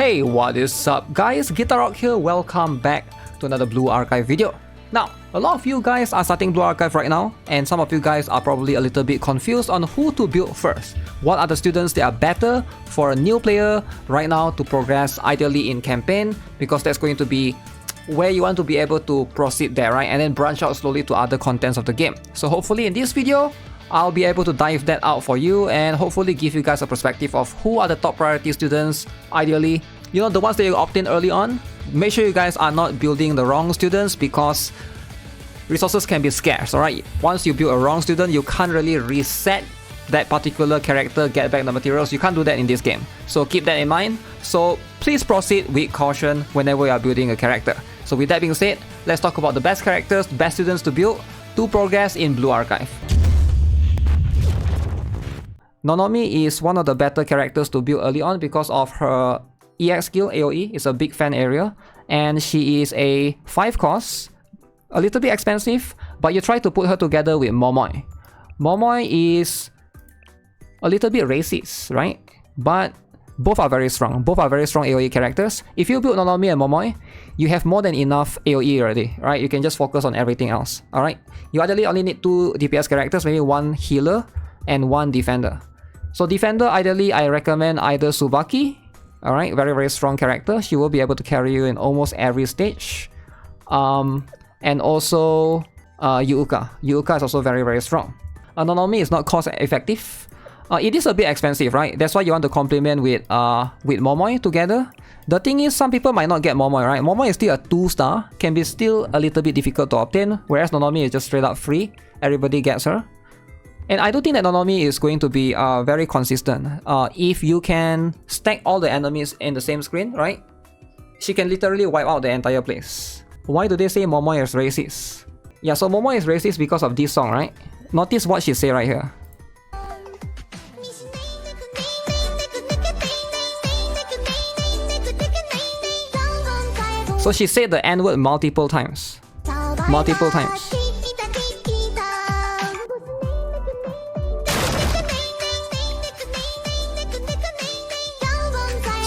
Hey, what is up guys? Guitar Rock here, welcome back to another Blue Archive video. Now, a lot of you guys are starting Blue Archive right now, and some of you guys are probably a little bit confused on who to build first. What are the students that are better for a new player right now to progress ideally in campaign, because that's going to be where you want to be able to proceed there, right? And then branch out slowly to other contents of the game. So hopefully in this video, I'll be able to dive that out for you and hopefully give you guys a perspective of who are the top priority students, ideally. You know, the ones that you opt in early on. Make sure you guys are not building the wrong students because resources can be scarce, alright? Once you build a wrong student, you can't really reset that particular character, get back the materials. You can't do that in this game. So keep that in mind. So please proceed with caution whenever you are building a character. So with that being said, let's talk about the best characters, best students to build to progress in Blue Archive. Nonomi is one of the better characters to build early on because of her EX skill, AoE, is a big fan area, and she is a 5 cost, a little bit expensive, but you try to put her together with Momoi. Momoi is a little bit racist, right? But both are very strong. Both are very strong AoE characters. If you build Nonomi and Momoi, you have more than enough AoE already, right? You can just focus on everything else, alright? You ideally only need 2 DPS characters, maybe 1 healer and 1 defender. So defender, ideally, I recommend either Tsubaki, alright, very strong character. She will be able to carry you in almost every stage. And also Yuuka. Yuuka is also very strong. Nonomi is not cost effective. It is a bit expensive, right? That's why you want to complement with Momoi together. The thing is, some people might not get Momoi, right? Momoi is still a 2-star, can be still a little bit difficult to obtain, whereas Nonomi is just straight up free. Everybody gets her. And I do think that Nonomi is going to be very consistent. If you can stack all the enemies in the same screen, right? She can literally wipe out the entire place. Why do they say Momoi is racist? Yeah, so Momoi is racist because of this song, right? Notice what she say right here. So she said the N-word multiple times. Multiple times.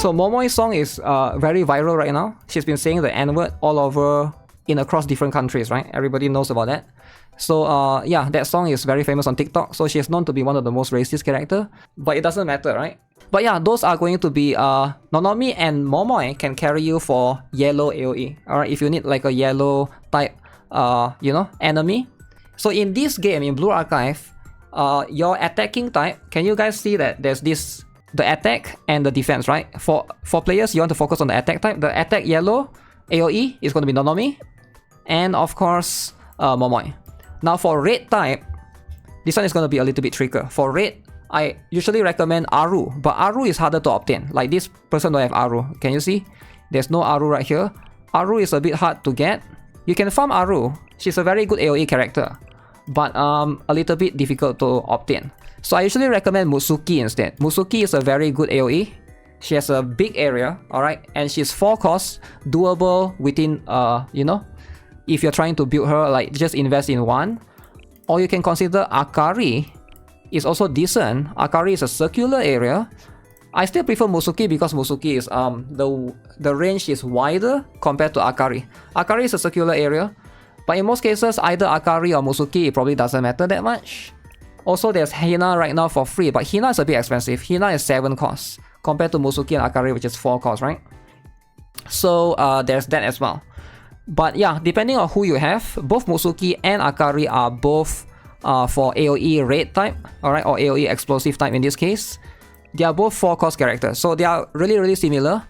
So Momoi's song is very viral right now. She's been saying the N-word all over across different countries, right? Everybody knows about that. So yeah, that song is very famous on TikTok. So she's known to be one of the most racist character. But it doesn't matter, right? But yeah, those are going to be Nonomi and Momoi can carry you for yellow AoE. Alright, if you need like a yellow type you know, enemy. So in this game, in Blue Archive, your attacking type, can you guys see that there's this the attack and the defense, right? For players, you want to focus on the attack type. The attack yellow AoE is going to be Nonomi, and of course Momoi. Now for red type, this one is going to be a little bit trickier. For red, I usually recommend Aru, but Aru is harder to obtain. Like this person don't have Aru. Can you see? There's no Aru right here. Aru is a bit hard to get. You can farm Aru. She's a very good AoE character, but a little bit difficult to obtain. So I usually recommend Musuki instead. Musuki is a very good AoE. She has a big area, alright, and she's 4 costs, doable within, you know, if you're trying to build her, like just invest in 1. Or you can consider Akari is also decent. Akari is a circular area. I still prefer Musuki because Musuki is the range is wider compared to Akari. Akari is a circular area, but in most cases either Akari or Musuki, it probably doesn't matter that much. Also, there's Hina right now for free, but Hina is a bit expensive. Hina is 7 costs compared to Musuki and Akari, which is 4 costs, right? So there's that as well. But yeah, depending on who you have, both Musuki and Akari are both for AoE raid type, alright, or AoE explosive type in this case. They are both 4 cost characters, so they are really similar.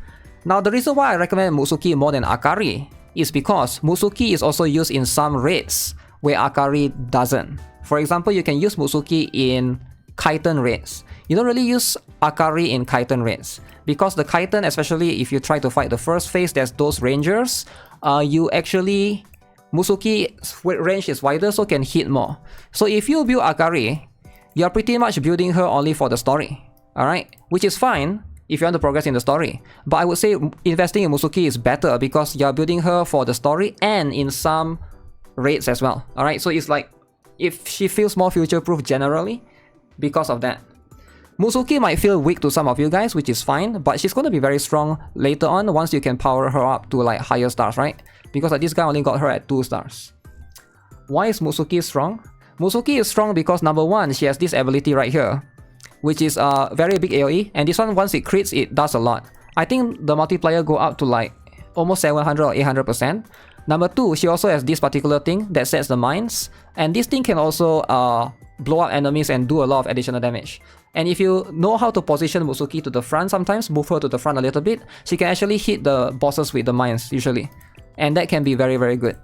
Now, the reason why I recommend Musuki more than Akari is because Musuki is also used in some raids where Akari doesn't. For example, you can use Musuki in Chitin raids. You don't really use Akari in Chitin raids because the Chitin, especially if you try to fight the first phase, there's those rangers. Musuki's range is wider, so can hit more. So if you build Akari, you're pretty much building her only for the story, alright? Which is fine if you want to progress in the story. But I would say investing in Musuki is better because you're building her for the story and in some raids as well, alright? So it's like, if she feels more future-proof generally because of that. Musuki might feel weak to some of you guys, which is fine, but she's going to be very strong later on once you can power her up to like higher stars, right? Because like this guy only got her at 2 stars. Why is Musuki strong? Musuki is strong because number one, she has this ability right here, which is a very big AoE, and this one once it crits, it does a lot. I think the multiplier go up to like almost 700 or 800%. Number two, she also has this particular thing that sets the mines, and this thing can also blow up enemies and do a lot of additional damage. And if you know how to position Musuki to the front sometimes, move her to the front a little bit, she can actually hit the bosses with the mines usually. And that can be very, very good.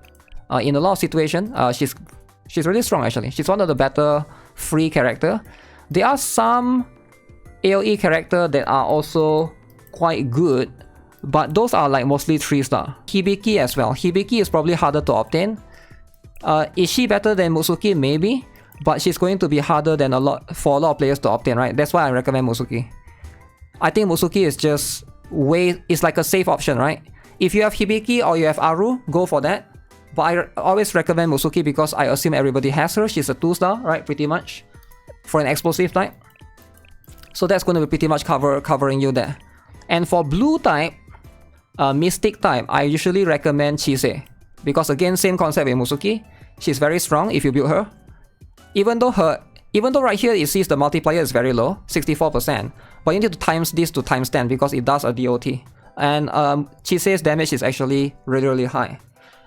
In a lot of situations, she's really strong actually. She's one of the better free character. There are some AoE character that are also quite good, but those are like mostly 3-star. Hibiki as well. Hibiki is probably harder to obtain. Is she better than Musuki? Maybe. But she's going to be harder than for a lot of players to obtain, right? That's why I recommend Musuki. I think Musuki is just it's like a safe option, right? If you have Hibiki or you have Aru, go for that. But I always recommend Musuki because I assume everybody has her. She's a 2-star, right? Pretty much. For an explosive type. So that's going to be pretty much covering you there. And for blue type, Mystic type, I usually recommend Chise. Because again, same concept with Musuki. She's very strong if you build her. Even though right here it sees the multiplier is very low, 64%, but you need to times this to times 10 because it does a DOT. And Chise's damage is actually really, really high.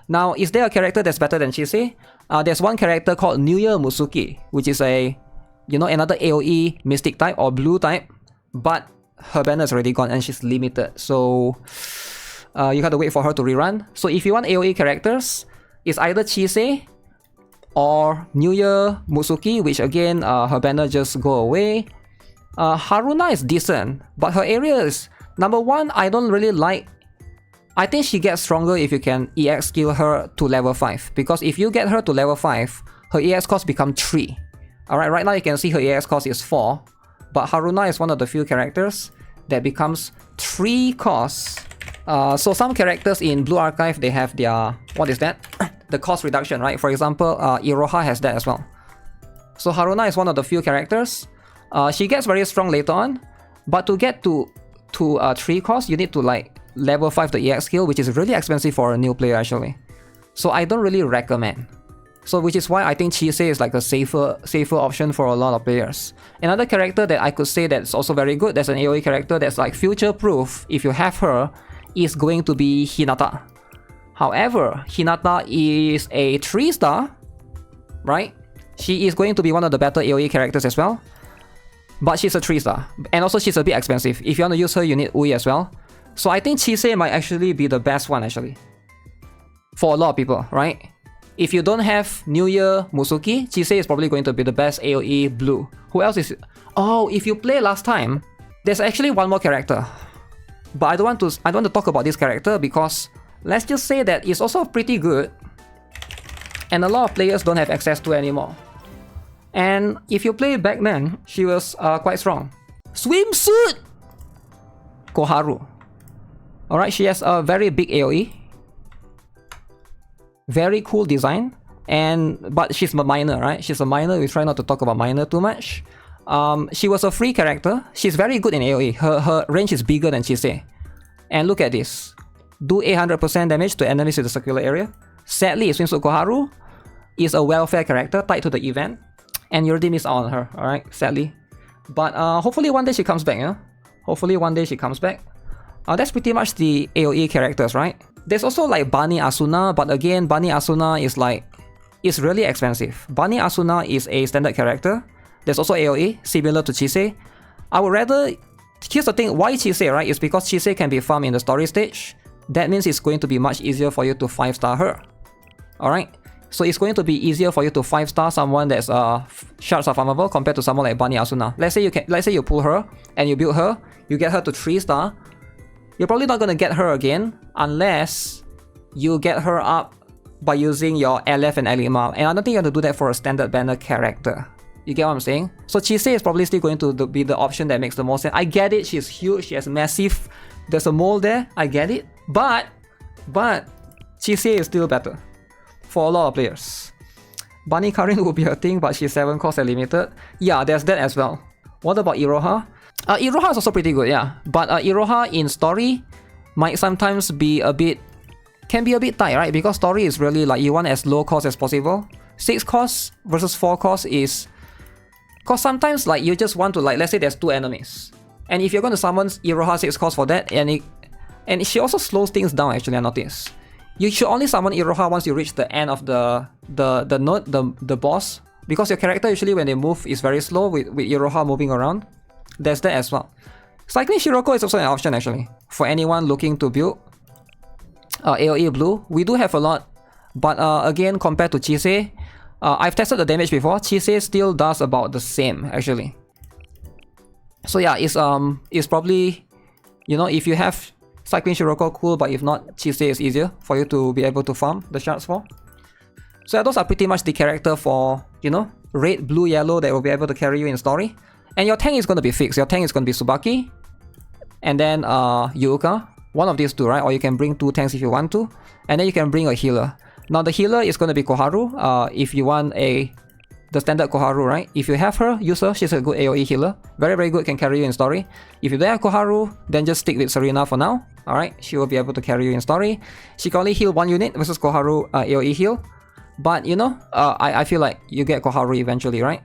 Now, is there a character that's better than Chise? There's one character called New Year Musuki, which is another AoE Mystic type or blue type, but her banner is already gone and she's limited. So you have to wait for her to rerun. So if you want AoE characters, it's either Chise or New Year Musuki, which again, her banner just go away. Haruna is decent, but her area is, number one, I don't really like. I think she gets stronger if you can EX skill her to level 5, because if you get her to level 5, her EX cost become 3. Alright, right now you can see her EX cost is 4, but Haruna is one of the few characters that becomes 3 costs. So some characters in Blue Archive, they have their, what is that? The cost reduction, right? For example, Iroha has that as well. So Haruna is one of the few characters. She gets very strong later on, but to get to 3 cost, you need to like level 5 the EX skill, which is really expensive for a new player actually. So I don't really recommend. So which is why I think Chise is like a safer option for a lot of players. Another character that I could say that's also very good, that's an AoE character that's like future proof if you have her, is going to be Hinata. However, Hinata is a 3-star, right? She is going to be one of the better AoE characters as well. But she's a 3-star. And also she's a bit expensive. If you want to use her, you need Ui as well. So I think Chise might actually be the best one actually. For a lot of people, right? If you don't have New Year Musuki, Chise is probably going to be the best AoE blue. Who else is... Oh, if you play last time, there's actually one more character. But I don't want to talk about this character because let's just say that it's also pretty good and a lot of players don't have access to anymore. And if you play back then, she was quite strong. Swimsuit! Koharu. Alright, she has a very big AoE. Very cool design. But she's a minor, right? She's a minor. We try not to talk about minor too much. She was a free character. She's very good in AoE. Her range is bigger than Chise. And look at this. Do 800% damage to enemies in the circular area. Sadly, Swimsuit Koharu is a welfare character tied to the event. And you already missed out on her, alright? Sadly. But hopefully one day she comes back, yeah? Hopefully one day she comes back. That's pretty much the AoE characters, right? There's also like Bani Asuna, but again, Bani Asuna is like... It's really expensive. Bani Asuna is a standard character. There's also AoE, similar to Chise. I would rather... Here's the thing, why Chise, right? Is because Chise can be farmed in the story stage. That means it's going to be much easier for you to 5-star her. Alright? So it's going to be easier for you to 5-star someone that's shards are farmable compared to someone like Bani Asuna. Let's say you pull her and you build her, you get her to 3-star. You're probably not gonna get her again unless you get her up by using your LF and Elima. And I don't think you have to do that for a standard banner character. You get what I'm saying? So Chise is probably still going to be the option that makes the most sense. I get it, she's huge, she has massive... There's a mole there, I get it. But Chise is still better. For a lot of players. Bunny Karin will be a thing, but she's 7 cost and limited. Yeah, there's that as well. What about Iroha? Iroha is also pretty good, yeah. But Iroha in story might sometimes be a bit, can be a bit tight, right? Because story is really like you want as low cost as possible. 6 cost versus 4 cost is, cause sometimes like you just want to like, let's say there's 2 enemies, and if you're going to summon Iroha 6 cost for that, and she also slows things down actually, I noticed. You should only summon Iroha once you reach the end of the node, the boss, because your character usually when they move is very slow with Iroha moving around. There's that as well. Cycling Shiroko is also an option actually for anyone looking to build AoE blue. We do have a lot, but again, compared to Chisei, I've tested the damage before. Chisei still does about the same actually. So yeah, it's probably, you know, if you have Cycling Shiroko, cool, but if not, Chisei is easier for you to be able to farm the shards for. So yeah, those are pretty much the character for, you know, red, blue, yellow that will be able to carry you in story. And your tank is going to be fixed. Your tank is going to be Tsubaki, and then Yuuka. One of these two, right? Or you can bring 2 tanks if you want to. And then you can bring a healer. Now the healer is going to be Koharu. If you want the standard Koharu, right? If you have her, use her. She's a good AoE healer. Very, very good, can carry you in story. If you don't have Koharu, then just stick with Serena for now. Alright, she will be able to carry you in story. She can only heal 1 unit versus Koharu AoE heal. But you know, I feel like you get Koharu eventually, right?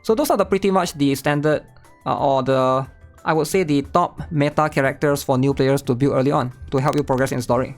So those are pretty much the standard, or the, I would say the top meta characters for new players to build early on to help you progress in story.